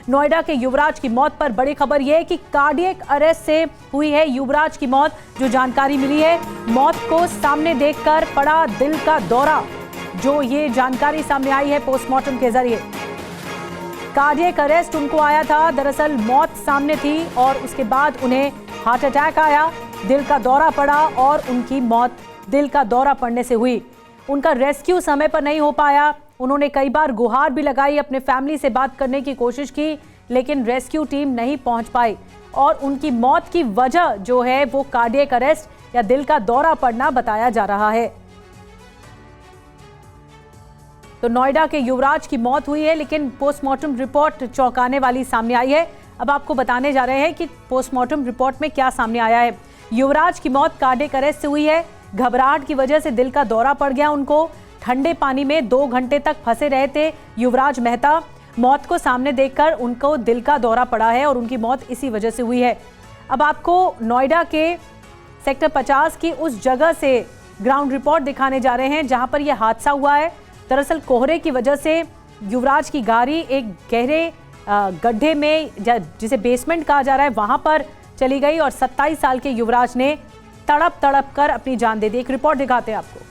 नोएडा के युवराज की मौत पर बड़ी खबर यह है कि कार्डियक अरेस्ट से हुई है युवराज की मौत। जो जानकारी मिली है, मौत को सामने देखकर पड़ा दिल का दौरा। जो ये जानकारी सामने आई है पोस्टमार्टम के जरिए, कार्डियक अरेस्ट उनको आया था। दरअसल मौत सामने थी और उसके बाद उन्हें हार्ट अटैक आया, दिल का दौरा पड़ा और उनकी मौत दिल का दौरा पड़ने से हुई। उनका रेस्क्यू समय पर नहीं हो पाया। उन्होंने कई बार गुहार भी लगाई, अपने फैमिली से बात करने की कोशिश की, लेकिन रेस्क्यू टीम नहीं पहुंच पाई और उनकी मौत की वजह जो है वो कार्डियक अरेस्ट या दिल का दौरा पड़ना बताया जा रहा है। तो नोएडा के युवराज की मौत हुई है, लेकिन पोस्टमार्टम रिपोर्ट चौंकाने वाली सामने आई है। अब आपको बताने जा रहे हैं कि पोस्टमार्टम रिपोर्ट में क्या सामने आया है। युवराज की मौत कार्डियक अरेस्ट से हुई है। घबराहट की वजह से दिल का दौरा पड़ गया उनको। ठंडे पानी में 2 घंटे तक फंसे रहे थे युवराज मेहता। मौत को सामने देखकर उनको दिल का दौरा पड़ा है और उनकी मौत इसी वजह से हुई है। अब आपको नोएडा के सेक्टर 50 की उस जगह से ग्राउंड रिपोर्ट दिखाने जा रहे हैं जहां पर यह हादसा हुआ है। दरअसल कोहरे की वजह से युवराज की गाड़ी एक गहरे गड्ढे में, जिसे बेसमेंट कहा जा रहा है, वहां पर चली गई और 27 साल के युवराज ने तड़प तड़प कर अपनी जान दे दी। एक रिपोर्ट दिखाते हैं आपको।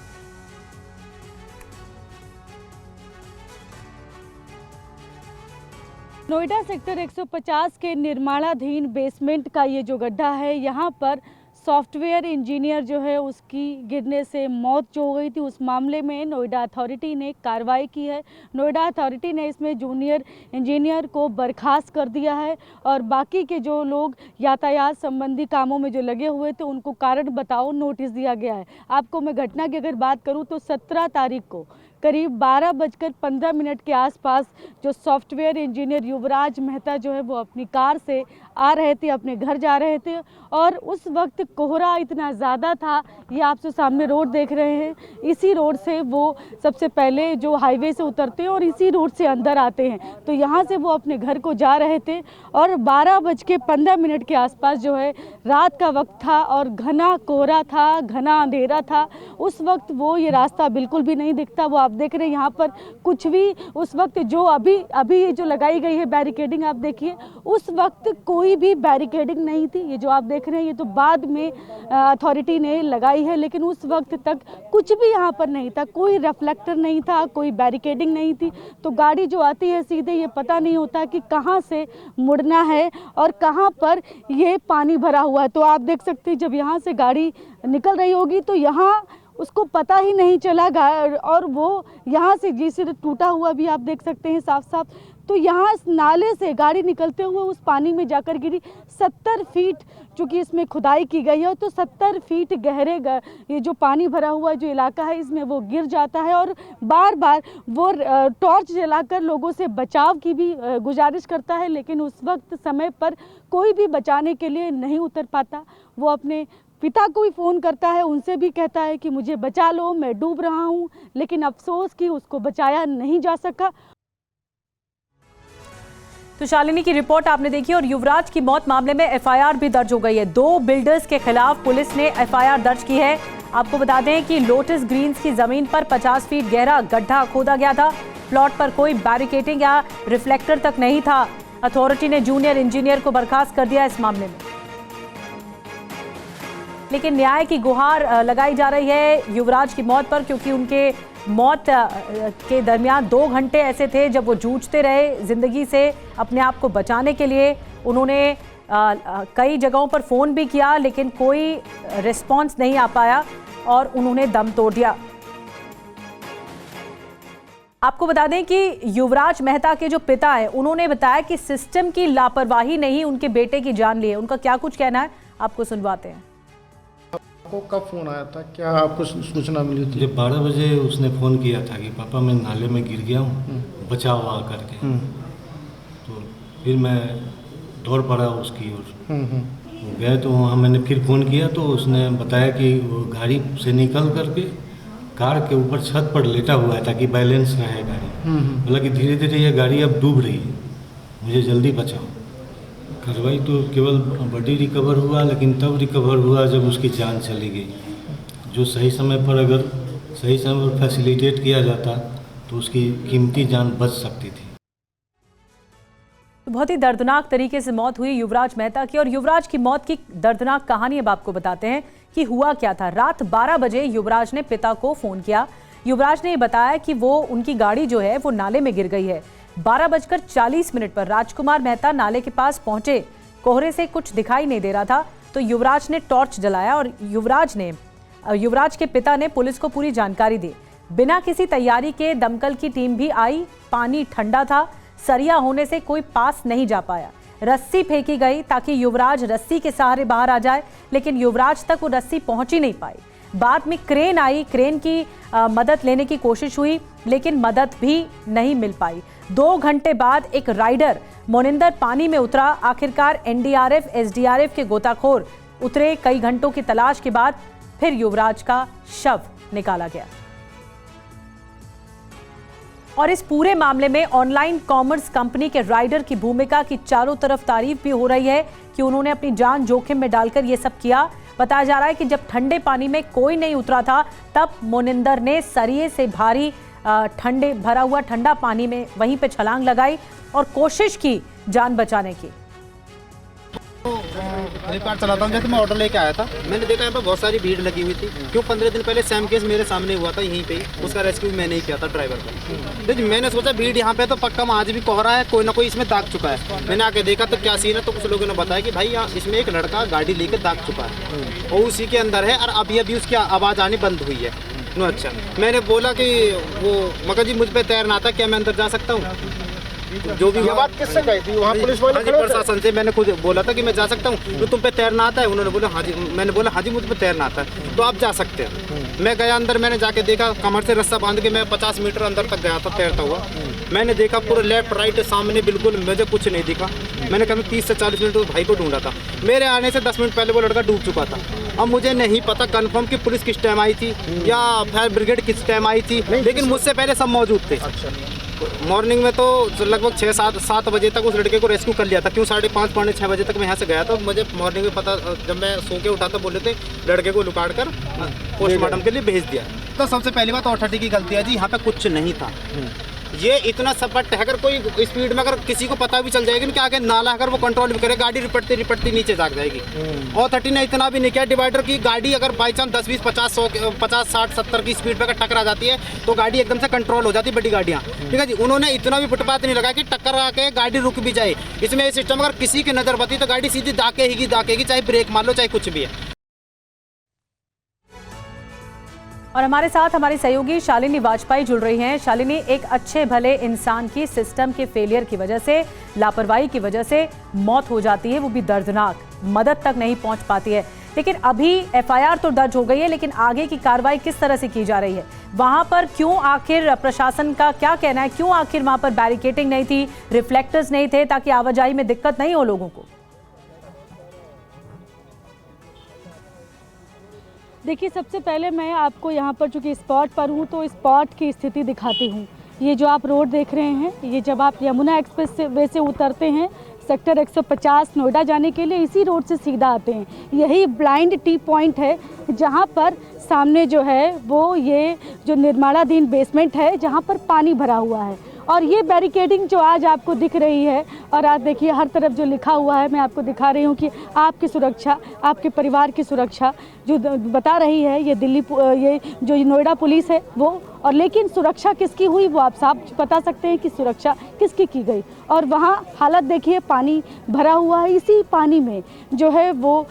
नोएडा सेक्टर 150 के निर्माणाधीन बेसमेंट का ये जो गड्ढा है, यहाँ पर सॉफ्टवेयर इंजीनियर जो है उसकी गिरने से मौत जो हो गई थी, उस मामले में नोएडा अथॉरिटी ने कार्रवाई की है। नोएडा अथॉरिटी ने इसमें जूनियर इंजीनियर को बर्खास्त कर दिया है और बाकी के जो लोग यातायात संबंधी कामों में जो लगे हुए थे उनको कारण बताओ नोटिस दिया गया है। आपको मैं घटना की अगर बात करूं तो 17 तारीख को करीब 12:15 के आसपास जो सॉफ्टवेयर इंजीनियर युवराज मेहता जो है वो अपनी कार से आ रहे थे, अपने घर जा रहे थे और उस वक्त कोहरा इतना ज़्यादा था। ये आप जो सामने रोड देख रहे हैं, इसी रोड से वो सबसे पहले जो हाईवे से उतरते हैं और इसी रोड से अंदर आते हैं। तो यहाँ से वो अपने घर को जा रहे थे और 12:15 के आसपास जो है रात का वक्त था और घना कोहरा था, घना अंधेरा था। उस वक्त वो ये रास्ता बिल्कुल भी नहीं दिखता। वो आप देख रहे हैं यहाँ पर कुछ भी उस वक्त जो अभी जो लगाई गई है बैरिकेडिंग, आप देखिए उस वक्त कोई भी बैरिकेडिंग नहीं थी। ये जो आप देख रहे हैं ये तो बाद में अथॉरिटी ने लगाई है, लेकिन उस वक्त तक कुछ भी यहाँ पर नहीं था। कोई रिफ्लेक्टर नहीं था, कोई बैरिकेडिंग नहीं थी। तो गाड़ी जो आती है सीधे ये पता नहीं होता कि कहाँ से मुड़ना है और कहाँ पर ये पानी भरा हुआ है। तो आप देख सकते हैं जब यहाँ से गाड़ी निकल रही होगी तो यहाँ उसको पता ही नहीं चला और वो यहाँ से जिसे टूटा हुआ भी आप देख सकते हैं साफ साफ। तो यहाँ इस नाले से गाड़ी निकलते हुए उस पानी में जाकर गिरी। 70 फीट चूँकि इसमें खुदाई की गई है तो 70 फीट गहरे ये जो पानी भरा हुआ जो इलाका है इसमें वो गिर जाता है और बार बार वो टॉर्च जलाकर लोगों से बचाव की भी गुजारिश करता है, लेकिन उस वक्त समय पर कोई भी बचाने के लिए नहीं उतर पाता। वो अपने पिता को भी फ़ोन करता है, उनसे भी कहता है कि मुझे बचा लो, मैं डूब रहा हूँ, लेकिन अफसोस कि उसको बचाया नहीं जा सका। तो शालिनी की रिपोर्ट आपने देखी और युवराज की मौत मामले में एफआईआर भी दर्ज हो गई है। 2 बिल्डर्स के खिलाफ पुलिस ने एफआईआर दर्ज की है। आपको बता दें कि लोटस ग्रीन्स की जमीन पर 50 फीट गहरा गड्ढा खोदा गया था। प्लॉट पर कोई बैरिकेडिंग या रिफ्लेक्टर तक नहीं था। अथॉरिटी ने जूनियर इंजीनियर को बर्खास्त कर दिया इस मामले में, लेकिन न्याय की गुहार लगाई जा रही है युवराज की मौत पर, क्योंकि उनके मौत के दरमियान 2 घंटे ऐसे थे जब वो जूझते रहे जिंदगी से अपने आप को बचाने के लिए। उन्होंने कई जगहों पर फ़ोन भी किया लेकिन कोई रिस्पॉन्स नहीं आ पाया और उन्होंने दम तोड़ दिया। आपको बता दें कि युवराज मेहता के जो पिता है उन्होंने बताया कि सिस्टम की लापरवाही ने ही उनके बेटे की जान ली है। उनका क्या कुछ कहना है आपको सुनवाते हैं। आपको कब फ़ोन आया था, क्या आपको सूचना मिली थी? जब 12 बजे उसने फ़ोन किया था कि पापा मैं नाले में गिर गया हूँ, बचाओ आ करके। तो फिर मैं दौड़ पड़ा उसकी ओर। वो गए तो वहाँ मैंने फिर फ़ोन किया तो उसने बताया कि वो गाड़ी से निकल करके कार के ऊपर छत पर लेटा हुआ है ताकि बैलेंस रहे गाड़ी। बोला कि धीरे धीरे ये गाड़ी अब डूब रही है, मुझे जल्दी बचाओ। कार्रवाई तो केवल बॉडी रिकवर हुआ, लेकिन तब रिकवर हुआ जब उसकी जान चली गई। जो सही समय पर अगर सही समय पर फैसिलिटेट किया जाता तो उसकी कीमती जान बच सकती थी। तो बहुत ही दर्दनाक तरीके से मौत हुई युवराज मेहता की। और युवराज की मौत की दर्दनाक कहानी अब आपको बताते हैं कि हुआ क्या था। रात 12 बजे युवराज ने पिता को फोन किया। युवराज ने बताया कि वो उनकी गाड़ी जो है वो नाले में गिर गई है। 12:40 पर राजकुमार मेहता नाले के पास पहुंचे। कोहरे से कुछ दिखाई नहीं दे रहा था तो युवराज ने टॉर्च जलाया और युवराज के पिता ने पुलिस को पूरी जानकारी दी। बिना किसी तैयारी के दमकल की टीम भी आई। पानी ठंडा था, सरिया होने से कोई पास नहीं जा पाया। रस्सी फेंकी गई ताकि युवराज रस्सी के सहारे बाहर आ जाए, लेकिन युवराज तक वो रस्सी पहुंच ही नहीं पाई। बाद में क्रेन आई, क्रेन की मदद लेने की कोशिश हुई लेकिन मदद भी नहीं मिल पाई। 2 घंटे बाद एक राइडर मोनिंदर पानी में उतरा। आखिरकार एनडीआरएफ, एसडीआरएफ के गोताखोर उतरे। कई घंटों की तलाश के बाद फिर युवराज का शव निकाला गया। और इस पूरे मामले में ऑनलाइन कॉमर्स कंपनी के राइडर की भूमिका की चारों तरफ तारीफ भी हो रही है कि उन्होंने अपनी जान जोखिम में डालकर ये सब किया। बताया जा रहा है कि जब ठंडे पानी में कोई नहीं उतरा था तब मोनिंदर ने सरिये से भारी भरा हुआ ठंडा पानी में वहीं पे छलांग लगाई और कोशिश की जान बचाने की। फ्लिपकार्ट चलाता हूँ, जैसे मैं ऑर्डर लेके आया था, मैंने देखा यहाँ पर बहुत सारी भीड़ लगी हुई थी। क्यों 15 दिन पहले सेम केस मेरे सामने हुआ था यहीं पे ही, उसका रेस्क्यू मैंने ही किया था ड्राइवर का। देखिए मैंने सोचा भीड़ यहाँ पे तो पक्का आज भी कोहरा है, कोई ना कोई इसमें दाग चुका है। मैंने आके देखा तो क्या सीन है, तो कुछ लोगों ने बताया कि भाई यहाँ इसमें एक लड़का गाड़ी लेके दाग चुका है और उसी के अंदर है और अभी उसकी आवाज़ आनी बंद हुई है। अच्छा, मैंने बोला कि वो मगर जी मुझ पर तैरना आता, क्या मैं अंदर जा सकता हूँ? जो भी बात किससे कही थी? वहाँ पुलिस वाले खड़े थे? प्रशासन से मैंने खुद बोला था कि मैं जा सकता हूँ, तो तुम पे तैरना आता है? उन्होंने बोला हाँ जी। मैंने बोला हाँ जी मुझ पे तैरना आता है, तो आप जा सकते हैं। मैं गया अंदर, मैंने जाके देखा, कमर से रस्सा बांध के मैं 50 मीटर अंदर तक गया था तैरता हुआ। मैंने देखा पूरे लेफ्ट राइट सामने बिल्कुल मुझे कुछ नहीं दिखा। मैंने कभी 30 से 40 मिनट उस भाई को ढूंढा था। मेरे आने से 10 मिनट पहले वो लड़का डूब चुका था। अब मुझे नहीं पता कंफर्म कि पुलिस किस टाइम आई थी या फायर ब्रिगेड किस टाइम आई थी, लेकिन मुझसे पहले सब मौजूद थे। मॉर्निंग में तो लगभग 6-7 बजे तक उस लड़के को रेस्क्यू कर लिया था। क्यों 5:30 पौने 6 बजे तक मैं यहाँ से गया था। मुझे मॉर्निंग में पता, जब मैं सो के उठा था बोले थे लड़के को लुकाड़ कर पोस्टमार्टम के लिए भेज दिया। तो सबसे पहली बात ऑथोरिटी की गलती है जी, यहाँ पे कुछ नहीं था। ये इतना सब बट अगर कोई स्पीड में अगर किसी को पता भी चल जाएगी कि आगे नाला, अगर वो कंट्रोल भी करे, गाड़ी रिपटती नीचे जाग जाएगी। ऑथोरिटी ने इतना भी नहीं किया। डिवाइडर की गाड़ी अगर बाई चांस 10, 20, 50, 100, 50, 60, 70 की स्पीड पे अगर टकरा जाती है तो गाड़ी एकदम से कंट्रोल हो जाती है, बड़ी गाड़ियाँ। ठीक है जी, उन्होंने इतना भी फुटपाथ नहीं लगा कि टक्कर आके गाड़ी रुक भी जाए। इसमें ये सिस्टम अगर किसी की नजर बती तो गाड़ी सीधी दाकेगी, चाहे ब्रेक मार लो, चाहे कुछ भी है। और हमारे साथ हमारी सहयोगी शालिनी वाजपेयी जुड़ रही हैं। शालिनी, एक अच्छे भले इंसान की सिस्टम के फेलियर की वजह से, लापरवाही की वजह से मौत हो जाती है, वो भी दर्दनाक, मदद तक नहीं पहुंच पाती है। लेकिन अभी एफआईआर तो दर्ज हो गई है, लेकिन आगे की कार्रवाई किस तरह से की जा रही है? वहां पर क्यों आखिर प्रशासन का क्या कहना है, क्यों आखिर वहां पर बैरिकेडिंग नहीं थी, रिफ्लेक्टर्स नहीं थे ताकि आवाजाही में दिक्कत नहीं हो लोगों को? देखिए, सबसे पहले मैं आपको यहाँ पर चूँकि स्पॉट पर हूँ तो स्पॉट की स्थिति दिखाती हूँ। ये जो आप रोड देख रहे हैं, ये जब आप यमुना एक्सप्रेस वे से उतरते हैं सेक्टर 150 नोएडा जाने के लिए, इसी रोड से सीधा आते हैं। यही ब्लाइंड टी पॉइंट है जहाँ पर सामने जो है वो ये जो निर्माणाधीन बेसमेंट है जहाँ पर पानी भरा हुआ है। और ये बैरिकेडिंग जो आज आपको दिख रही है, और आप देखिए हर तरफ जो लिखा हुआ है, मैं आपको दिखा रही हूँ कि आपकी सुरक्षा, आपके परिवार की सुरक्षा जो बता रही है ये ये जो नोएडा पुलिस है वो। और लेकिन सुरक्षा किसकी हुई वो आप साफ बता सकते हैं कि सुरक्षा किसकी की गई। और वहाँ हालत देखिए, पानी भरा हुआ है। इसी पानी में जो है वो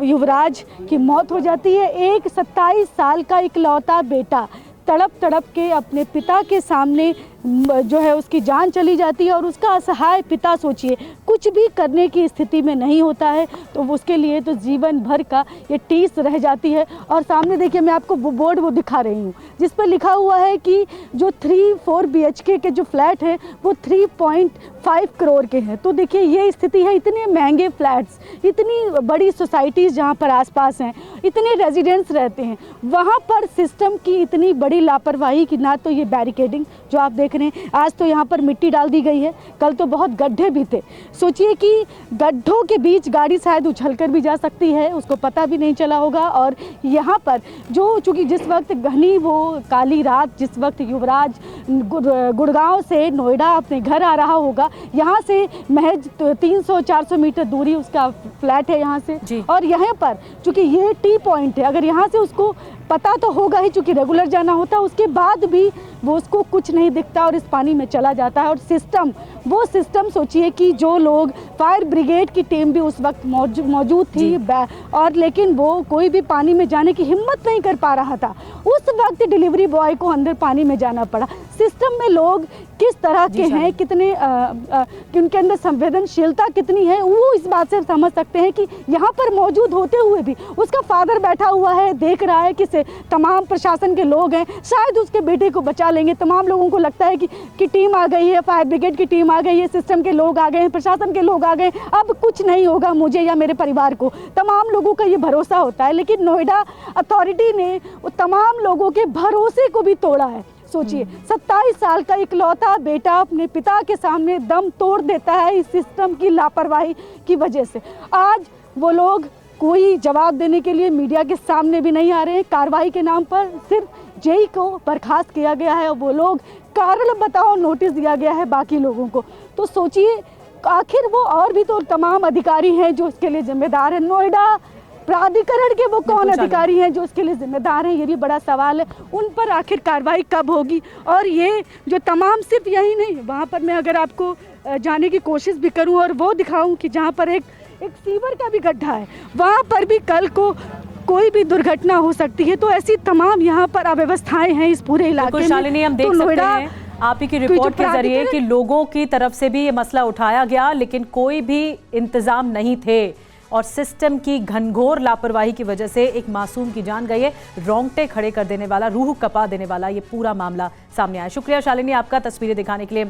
युवराज की मौत हो जाती है। एक 27 साल का इकलौता बेटा तड़प के अपने पिता के सामने जो है उसकी जान चली जाती है। और उसका असहाय पिता, सोचिए, कुछ भी करने की स्थिति में नहीं होता है, तो उसके लिए तो जीवन भर का ये टीस रह जाती है। और सामने देखिए, मैं आपको बोर्ड वो दिखा रही हूँ जिस पर लिखा हुआ है कि जो 3-4 BHK के जो फ्लैट हैं वो 3.5 करोड़ के हैं। तो देखिए ये स्थिति है। इतने महंगे फ्लैट्स, इतनी बड़ी सोसाइटीज़ जहाँ पर आसपास हैं, इतने रेजिडेंट्स रहते हैं, वहाँ पर सिस्टम की इतनी बड़ी लापरवाही कि ना तो ये बैरिकेडिंग जो आप देख देख रहे हैं। आज तो यहाँ पर मिट्टी डाल दी गई है, कल तो बहुत गड्ढे भी थे। सोचिए कि गड्ढों के बीच गाड़ी शायद उछलकर भी जा सकती है, उसको पता भी नहीं चला होगा। और यहाँ पर जो चूँकि जिस वक्त घनी वो काली रात, जिस वक्त युवराज गुड़गांव से नोएडा अपने घर आ रहा होगा, यहाँ से महज 300-400 मीटर दूरी उसका फ्लैट है यहाँ से। और यहाँ पर चूँकि ये टी पॉइंट है, अगर यहाँ से उसको पता तो होगा ही, चूँकि रेगुलर जाना होता, उसके बाद भी वो उसको कुछ नहीं दिखता और इस पानी में चला जाता है। और सिस्टम, वो सिस्टम सोचिए कि जो लोग फायर ब्रिगेड की टीम भी उस वक्त मौजूद थी, और लेकिन वो कोई भी पानी में जाने की हिम्मत नहीं कर पा रहा था। उस वक्त डिलीवरी बॉय को अंदर पानी में जाना पड़ा। सिस्टम में लोग किस तरह के हैं, कितने उनके अंदर संवेदनशीलता कितनी है, वो इस बात से समझ सकते हैं कि यहाँ पर मौजूद होते हुए भी उसका फादर बैठा हुआ है, देख रहा है कि तमाम प्रशासन के लोग हैं, शायद उसके बेटे को बचा लेंगे। तमाम लोगों को लगता है कि टीम आ गई है, फायर ब्रिगेड की टीम आ गई है, सिस्टम के लोग आ गए हैं, प्रशासन के लोग आ गए, अब कुछ नहीं होगा मुझे या मेरे परिवार को। तमाम लोगों का ये भरोसा होता है, लेकिन नोएडा अथॉरिटी ने तमाम लोगों के भरोसे को भी तोड़ा है। सोचिए 27 साल का इकलौता बेटा अपने पिता के सामने दम तोड़ देता है इस सिस्टम की लापरवाही की वजह से। आज वो लोग कोई जवाब देने के लिए मीडिया के सामने भी नहीं आ रहे हैं। कार्रवाई के नाम पर सिर्फ जेई को बर्खास्त किया गया है और वो लोग कारण बताओ नोटिस दिया गया है बाकी लोगों को। तो सोचिए आखिर वो और भी तो तमाम अधिकारी हैं जो इसके लिए जिम्मेदार हैं। नोएडा प्राधिकरण के वो कौन अधिकारी हैं जो इसके लिए जिम्मेदार हैं, ये भी बड़ा सवाल है। उन पर आखिर कार्रवाई कब होगी? और ये जो तमाम, सिर्फ यही नहीं, वहाँ पर मैं अगर आपको जाने की कोशिश भी करूँ और वो दिखाऊँ कि जहाँ पर एक सीवर का भी गड्ढा है, वहाँ पर भी कल को कोई भी दुर्घटना हो सकती है। तो ऐसी तमाम यहाँ पर अव्यवस्थाएं हैं इस पूरे इलाके में। शालिनी, हम देख सकते हैं आप ही की रिपोर्ट के जरिए कि लोगों की तरफ से भी ये मसला उठाया गया, लेकिन कोई भी इंतजाम नहीं थे और सिस्टम की घनघोर लापरवाही की वजह से एक मासूम की जान गई है। रोंगटे खड़े कर देने वाला, रूह कपा देने वाला ये पूरा मामला सामने आया। शुक्रिया शालिनी आपका तस्वीरें दिखाने के लिए।